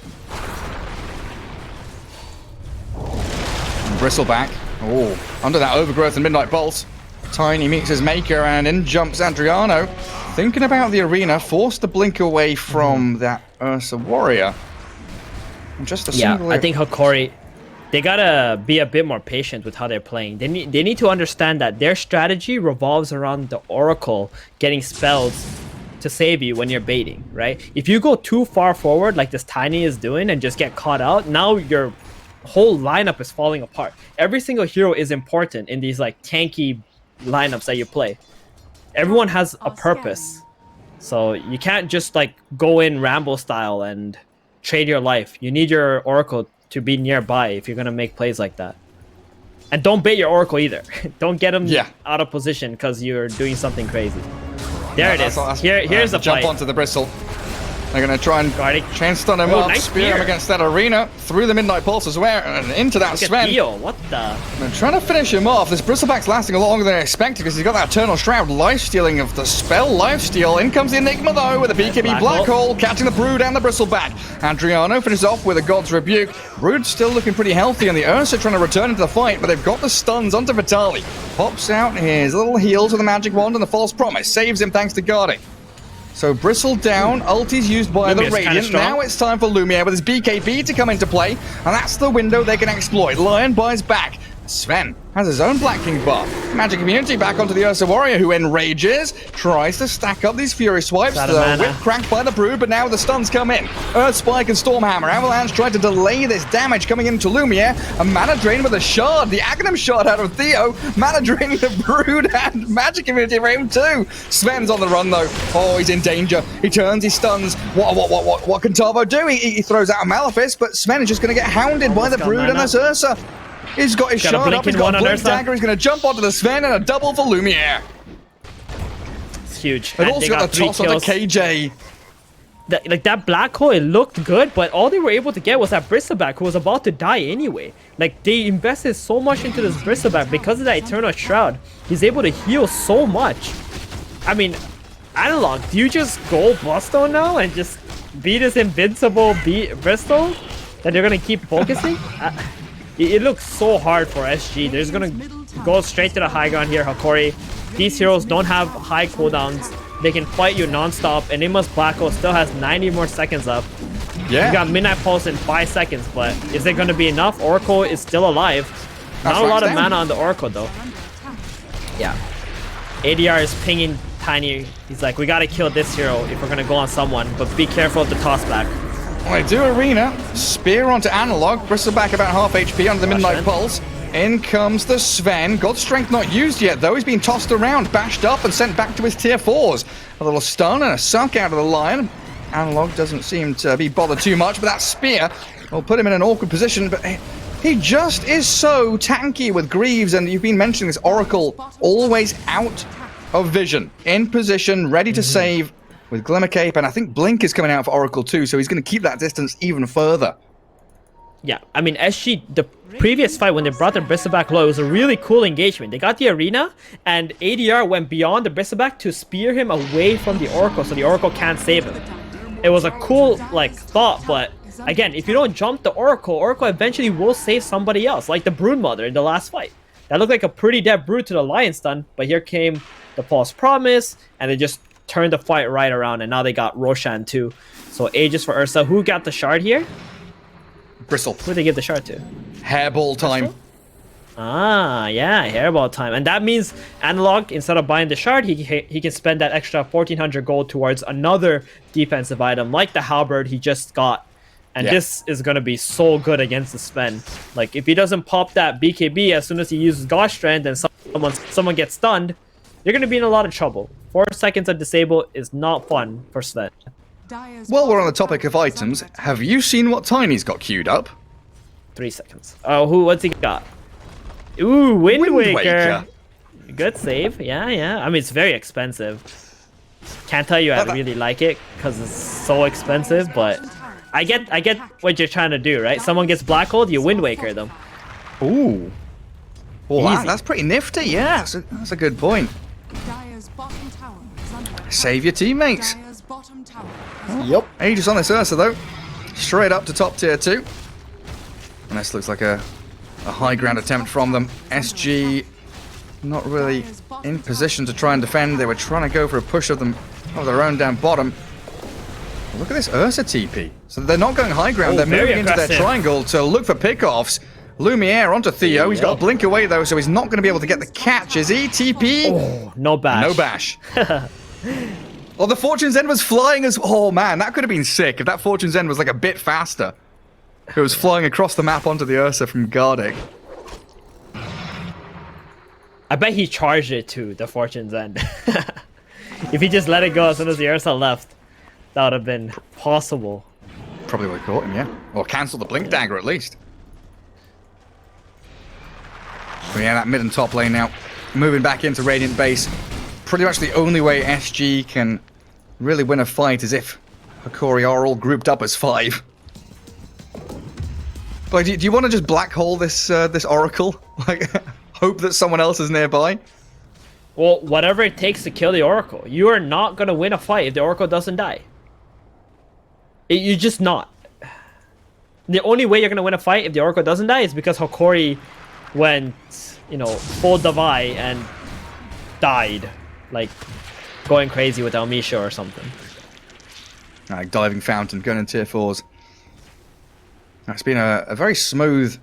And Bristleback. Oh, under that overgrowth and Midnight Bolt. Tiny meets his maker and in jumps Adriano. Thinking about the arena, forced to blink away from that Ursa Warrior. And just a Yeah, single... I think Hokori, they gotta be a bit more patient with how they're playing. They need to understand that their strategy revolves around the Oracle getting spells to save you when you're baiting, right? If you go too far forward like this Tiny is doing and just get caught out, now your whole lineup is falling apart. Every single hero is important in these like tanky lineups that you play. Everyone has a purpose. So you can't just like go in Rambo style and trade your life. You need your Oracle to be nearby if you're gonna make plays like that. And don't bait your Oracle either. Don't get him out of position because you're doing something crazy. There it is. Here's the jump fight. onto the Bristle. They're going to try and Guarding. chain stun him Oh, up, nice spear him spear. against that arena, through the Midnight Pulse as well, and into that Look at Sven. Theo. What the? They're trying to finish him off. This Bristleback's lasting a lot longer than I expected because he's got that Eternal Shroud, life-stealing of the spell lifesteal. In comes the Enigma though with a BKB Black Hole, catching the Brood and the Bristleback. Adriano finishes off with a God's Rebuke. Brood's still looking pretty healthy, and the Ursa trying to return into the fight, but they've got the stuns onto Vitali. Pops out his little heals with a Magic Wand and the False Promise. Saves him thanks to guarding. So Bristle down, ulti's used by Lumiere's the kinda Radiant. strong. Now it's time for Lumiere with his BKB to come into play, and that's the window they can exploit. Lion buys back. Sven has his own Black King buff. Magic Immunity back onto the Ursa Warrior, who enrages, tries to stack up these Fury Swipes. Out The of mana. whip cracked by the Brood, but now the stuns come in. Earth Spike and Stormhammer. Avalanche tried to delay this damage coming into Lumiere. A mana drain with a shard, the Aghanim shard out of Theo. Mana draining the Brood and Magic Immunity for him too. Sven's on the run though. Oh, he's in danger. He turns, he stuns. What can Tavo do? He throws out a Malefice, but Sven is just going to get hounded by the got Brood and mana. this Ursa. He's got his Got a shard up, he's blinking got one a on Blink Ursa. Dagger, he's going to jump onto the Sven and a double for Lumiere. It's huge. They've And also they got the three toss onto kills. KJ. Like that Black Hole, it looked good, but all they were able to get was that Bristleback who was about to die anyway. Like they invested so much into this Bristleback because of that Eternal Shroud. He's able to heal so much. I mean, Analog, do you just go Busto now and just be this invincible Bristol that they're gonna keep focusing? It looks so hard for SG. They're just gonna go straight to the high ground here, Hokori. These heroes don't have high cooldowns. They can fight you non-stop. Enigma's Black Hole still has 90 more seconds up. You Yeah. got Midnight Pulse in 5 seconds, but is it gonna be enough? Oracle is still alive. Not a lot of down. mana on the Oracle though. Yeah. ADR is pinging Tiny. He's like, we gotta kill this hero if we're gonna go on someone, but be careful of the toss back. I do Arena. Spear onto Analog. Bristleback about half HP under the Midnight in. Pulse. In comes the Sven. God's Strength not used yet, though. He's been tossed around, bashed up, and sent back to his tier 4s. A little stun and a suck out of the Lion. Analog doesn't seem to be bothered too much, but that Spear will put him in an awkward position. But he just is so tanky with Greaves, and you've been mentioning this Oracle always out of vision. In position, ready to save with Glimmer Cape, and I think Blink is coming out for Oracle too, so he's going to keep that distance even further. Yeah, I mean, SG, the previous fight when they brought the Bristleback low, it was a really cool engagement. They got the Arena, and ADR went beyond the Bristleback to spear him away from the Oracle, so the Oracle can't save him. It was a cool, like, thought, but again, if you don't jump the Oracle eventually will save somebody else, like the Broodmother in the last fight. That looked like a pretty dead Brood to the Lion stun, but here came the False Promise, and they just turned the fight right around, and now they got Roshan too. So Aegis for Ursa. Who got the shard here? Bristle. Who did they give the shard to? Hairball time. Ah, yeah, hairball time. And that means Analog, instead of buying the shard, he can spend that extra 1,400 gold towards another defensive item, like the halberd he just got. And this is going to be so good against the Sven. Like, if he doesn't pop that BKB as soon as he uses God's Strength and someone gets stunned, you're going to be in a lot of trouble. 4 seconds of disable is not fun for Sven. While we're on the topic of items, have you seen what Tiny's got queued up? 3 seconds. Oh, what's he got? Ooh, Wind Waker. Good save. Yeah. I mean, it's very expensive. Can't tell you I really like it because it's so expensive, but I get what you're trying to do, right? Someone gets Black Hold, you Wind Waker them. Ooh. Well, Easy. that's pretty nifty, yeah. That's a good point. Save your teammates. Yep. Aegis on this Ursa, though. Straight up to top tier 2. And this looks like a high ground attempt from them. SG not really in position to try and defend. They were trying to go for a push of their own down bottom. Look at this Ursa TP. So they're not going high ground. They're moving into their triangle to look for pickoffs. Lumiere onto Theo. He's got to blink away, though, so he's not going to be able to get the catch. Is he? TP? Oh, no bash. No bash. Well, the Fortune's End was flying as... Oh, man, that could have been sick if that Fortune's End was like a bit faster. It was flying across the map onto the Ursa from Gardic. I bet he charged it to the Fortune's End. If he just let it go as soon as the Ursa left, that would have been possible. Probably would have caught him, yeah. Or cancelled the Blink Dagger, at least. But yeah, that mid and top lane now. Moving back into Radiant base. Pretty much the only way SG can really win a fight is if Hokori are all grouped up as 5. But do you want to just black hole this this Oracle? Like, hope that someone else is nearby? Well, whatever it takes to kill the Oracle. You are not going to win a fight if the Oracle doesn't die. You're just not. The only way you're going to win a fight if the Oracle doesn't die is because Hokori went, full Davai and died. Like, going crazy with Almisha or something. Like Diving Fountain, going in tier 4s. It's been a very smooth,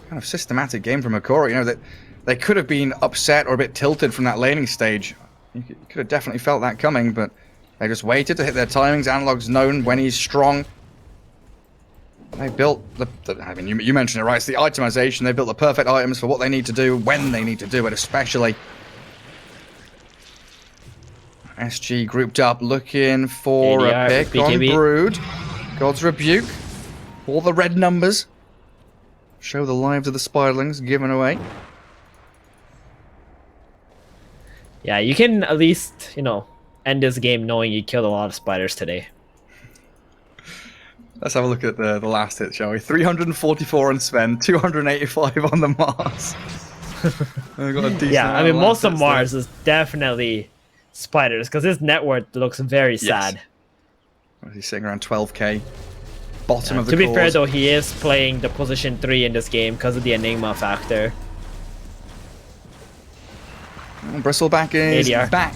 kind of systematic game from Hokori. That they could have been upset or a bit tilted from that laning stage. You could have definitely felt that coming, but they just waited to hit their timings. Analog's known when he's strong. They built I mean, you mentioned it, right? It's the itemization. They built the perfect items for what they need to do, when they need to do it, especially. SG grouped up, looking for ADR, a pick BKB. on Brood. God's Rebuke. All the red numbers. Show the lives of the Spiderlings given away. Yeah, you can at least, end this game knowing you killed a lot of spiders today. Let's have a look at the last hit, shall we? 344 on Sven, 285 on the Mars. Got a decent Yeah, I mean, most of Mars there. is definitely spiders, because his net worth looks very sad. He's sitting around 12k. Bottom of the To be cause. fair, though, he is playing the position 3 in this game because of the Enigma factor. Bristleback is ADR. back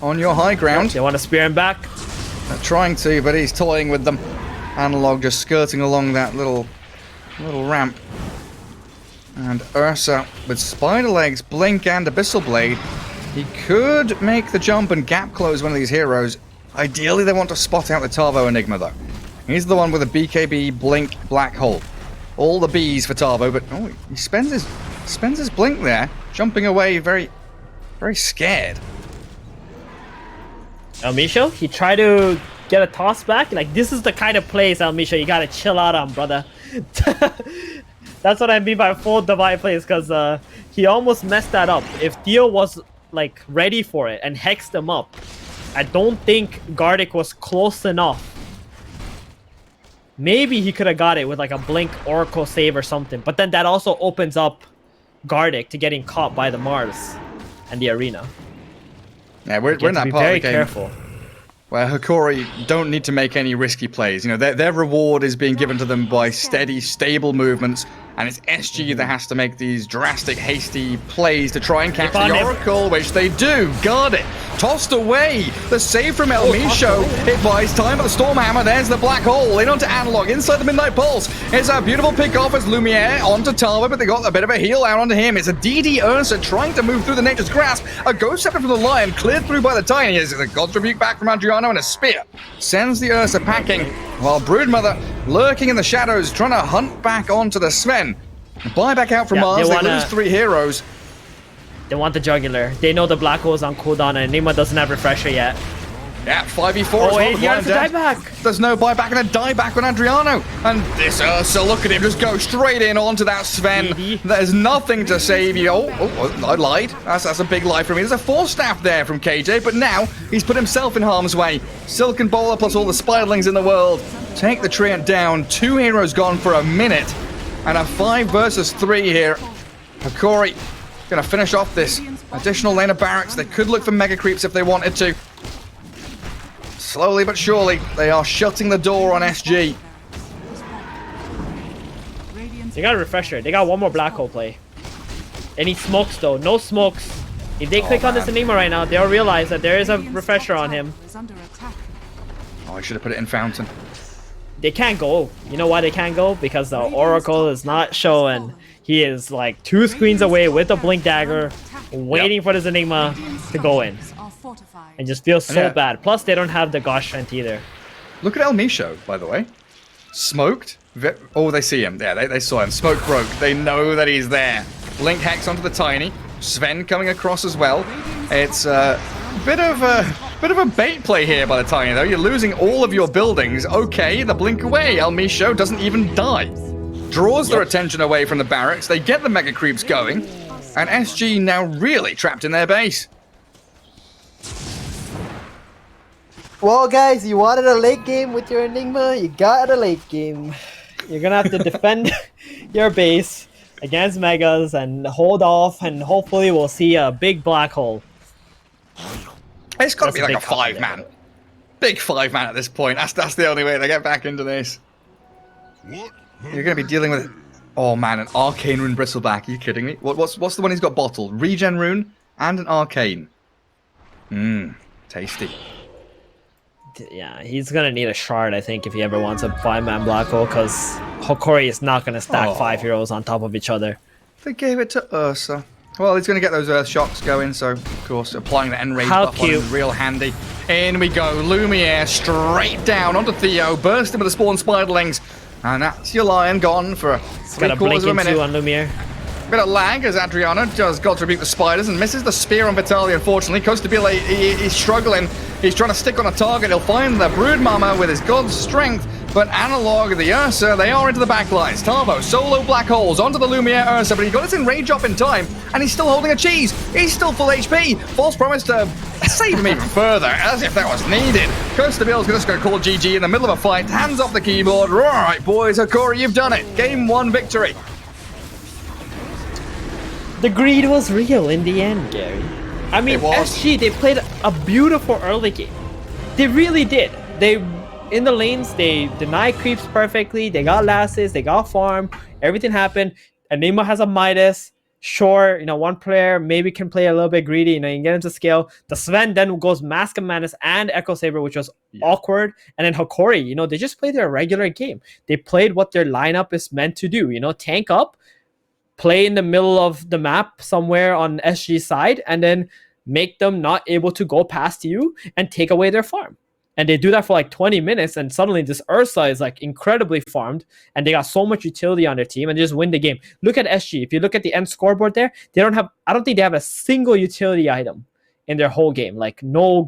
on your high ground. They want to spear him back. They're trying to, but he's toying with them. Analog just skirting along that little ramp. And Ursa with Spider Legs, Blink, and Abyssal Blade. He could make the jump and gap close one of these heroes. Ideally, they want to spot out the Tavo Enigma, though. He's the one with a BKB, Blink, Black Hole. All the Bs for Tavo, but oh, he spends his Blink there, jumping away very, very scared. Elmisho, he tried to get a toss back. Like, this is the kind of plays, Elmisho, you gotta chill out on, brother. That's what I mean by full divide plays, because he almost messed that up. If Theo was like ready for it and hexed him up, I don't think Gardic was close enough. Maybe he could have got it with like a Blink Oracle save or something, but then that also opens up Gardic to getting caught by the Mars and the arena. Yeah, we're in that part of the game. Careful. Where Hokori don't need to make any risky plays. You know, their reward is being given to them by steady, stable movements, and it's SG that has to make these drastic, hasty plays to try and catch the Oracle, which they do. Guard it. Tossed away. The save from El Misho. It buys time for the Stormhammer. There's the Black Hole. In onto Analog. Inside the Midnight Pulse. It's a beautiful pick-off as Lumiere onto Tava, but they got a bit of a heal out onto him. It's a DD Ursa trying to move through the Nature's Grasp. A Ghost Scepter from the Lion, cleared through by the Tiny. Here's a God's Rebuke back from Adriano, and a Spear sends the Ursa packing, while Broodmother lurking in the shadows, trying to hunt back onto the Sven. Buy back out from Mars. They lose 3 heroes. They want the Jugular. They know the Black Hole's on cooldown, and Enigma doesn't have Refresher yet. Yeah, 5v4 as Oh, well. he has to die back. There's no buyback and a dieback on Adriano. And this Ursa, look at him, just go straight in onto that Sven. There's nothing to save you. Oh, I lied. That's a big lie from me. There's a 4-staff there from KJ, but now he's put himself in harm's way. Silken Bowler plus all the Spiderlings in the world take the Treant down. 2 heroes gone for a minute. And a 5 versus 3 here. Hokori gonna finish off this additional lane of barracks. They could look for mega creeps if they wanted to. Slowly but surely, they are shutting the door on SG. They got a Refresher. They got one more Black Hole play. Any smokes though? No smokes. If they click on this Enigma right now, they'll realize that there is a Refresher on him. Oh, I should have put it in Fountain. They can't go. You know why they can't go? Because the Oracle is not showing. He is like 2 screens away with a Blink Dagger, waiting for this Enigma to go in. And just feels so bad. Plus, they don't have the Gosh Strength either. Look at El Misho, by the way. Smoked. Oh, they see him. Yeah, they saw him. Smoke broke. They know that he's there. Blink Hex onto the Tiny. Sven coming across as well. It's a bit of a bait play here by the Tiny, though. You're losing all of your buildings. Okay, the Blink away. El Misho doesn't even die. Draws their attention away from the barracks. They get the Mega Creeps going. And SG now really trapped in their base. Well, guys, you wanted a late game with your Enigma, you got a late game. You're gonna have to defend your base against Megas and hold off, and hopefully we'll see a big Black Hole. It's got to be like a 5-man. Big 5-man at this point. That's the only way to get back into this. You're going to be dealing with... Oh, man, an Arcane Rune Bristleback. Are you kidding me? What's the one he's got bottled? Regen Rune and an Arcane. Tasty. Yeah, he's gonna need a shard, I think, if he ever wants a 5-man Black Hole, because Hokori is not gonna stack 5 heroes on top of each other. They gave it to Ursa. Well, he's gonna get those Earth Shocks going, so of course applying the Enrage buff on him is real handy. In we go, Lumiere straight down onto Theo, bursting with the spawn Spiderlings, and that's your Lion gone for 3/4 of a minute. On Lumiere. Bit of lag as Adriano does God's Rebuke the Spiders and misses the Spear on Vitaly, unfortunately. Costabile, he's struggling. He's trying to stick on a target. He'll find the Broodmama with his God's Strength, but Analog, the Ursa, they are into the backlines. Tavo, solo Black Holes onto the Lumiere Ursa, but he got his Enrage up in time, and he's still holding a cheese. He's still full HP. False promise to save him even further, as if that was needed. Costabile's just going to call GG in the middle of a fight. Hands off the keyboard. All right, boys, Hokori, you've done it. Game 1 victory. The greed was real in the end, Gary. I mean, SG, they played a beautiful early game. They really did. They, in the lanes, they denied creeps perfectly. They got lasses, they got farm. Everything happened. Enigma has a Midas. Sure, one player maybe can play a little bit greedy. You can get into scale. The Sven then goes Mask of Madness and Echo Saber, which was awkward. And then Hokori, they just played their regular game. They played what their lineup is meant to do. Tank up, play in the middle of the map somewhere on SG side, and then make them not able to go past you and take away their farm. And they do that for like 20 minutes, and suddenly this Ursa is like incredibly farmed, and they got so much utility on their team, and they just win the game. Look at SG. If you look at the end scoreboard there, I don't think they have a single utility item in their whole game. Like no